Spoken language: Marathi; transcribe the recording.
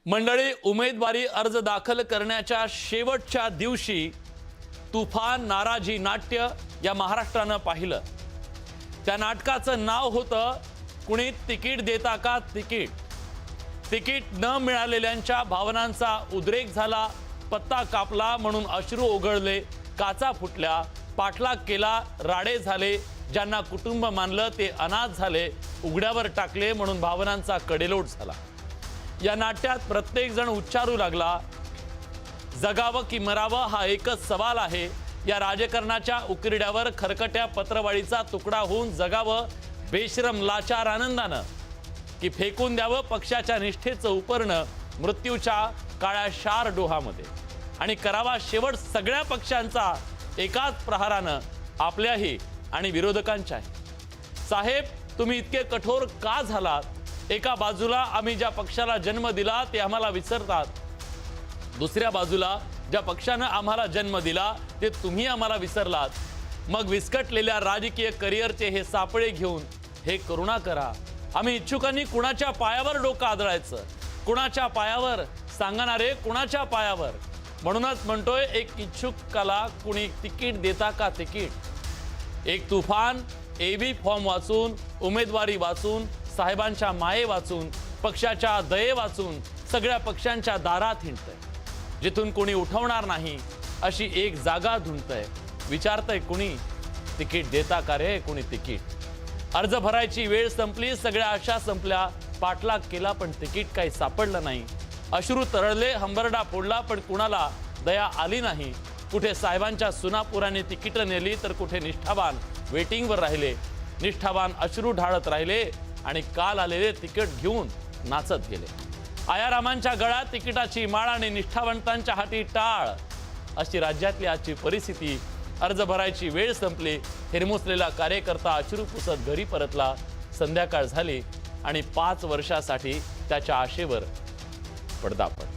मंडळी, उमेदवारी अर्ज दाखल करण्याच्या शेवटच्या दिवशी तुफान नाराजी नाट्य या महाराष्ट्रानं पाहिलं। त्या नाटकाचं नाव होतं कुणी तिकीट देता का तिकीट। तिकीट न मिळालेल्यांच्या भावनांचा उद्रेक झाला, पत्ता कापला म्हणून अश्रू ओघळले, काचा फुटल्या, पाठलाग केला, राडे झाले, ज्यांना कुटुंब मानलं ते अनाथ झाले, उघड्यावर टाकले म्हणून भावनांचा कडेलोट झाला। या नाट्यात प्रत्येक जण उच्चारू लागला, जगावं की मरावं हा एकच सवाल आहे। या राजकारणाच्या उकिरड्यावर खरकट्या पत्रवाळीचा तुकडा होऊन जगावं बेशरम लाचार आनंदानं, की फेकून द्यावं पक्षाच्या निष्ठेचं उपरणं मृत्यूच्या काळ्या शार डोहामध्ये, आणि करावा शेवट सगळ्या पक्षांचा एकाच प्रहारानं, आपल्याही आणि विरोधकांच्याही। साहेब, तुम्ही इतके कठोर का झालात? एका बाजूला आम्ही ज्या पक्षाला जन्म दिला ते आम्हाला विसरतात, दुसऱ्या बाजूला ज्या पक्षानं आम्हाला जन्म दिला ते तुम्ही आम्हाला विसरलात। मग विस्कटलेल्या राजकीय करिअरचे हे सापळे घेऊन हे करुणा करा। आम्ही इच्छुकांनी कुणाच्या पायावर डोकं आदळायचं, कुणाच्या पायावर सांगणारे कुणाच्या पायावर। म्हणूनच म्हणतोय, एक इच्छुकाला कुणी तिकीट देता का तिकीट। एक तुफान एबी फॉर्म वाचून, उमेदवारी वाचून, साहेबांच्या माये वाचून, पक्षाच्या दये वाचून सगळ्या पक्षांच्या दारात हिंडतंय, जिथून कोणी उठवणार नाही अशी एक जागा धुंडतंय। विचारतंय, कुणी तिकीट देता का रे कुणी तिकीट। अर्ज भरायची वेळ संपली, सगळ्या आशा संपल्या, पाठलाग केला पण तिकीट काही सापडलं नाही। अश्रू तरळले, हंबरडा फोडला पण कुणाला दया आली नाही। कुठे साहेबांच्या सुनापुराने तिकीट नेली तर कुठे निष्ठावान वेटिंगवर राहिले, निष्ठावान अश्रू ढाळत राहिले आणि काल आलेले तिकीट घेऊन नाचत गेले। आयारामांच्या गळ्यात तिकिटाची माळ आणि निष्ठावंतांच्या हाती टाळ, अशी राज्यातली आजची परिस्थिती। अर्ज भरायची वेळ संपली, हिरमुसलेला कार्यकर्ता अश्रू पुसत घरी परतला। संध्याकाळ झाली आणि 5 वर्षासाठी त्याच्या आशेवर पडदा पडला।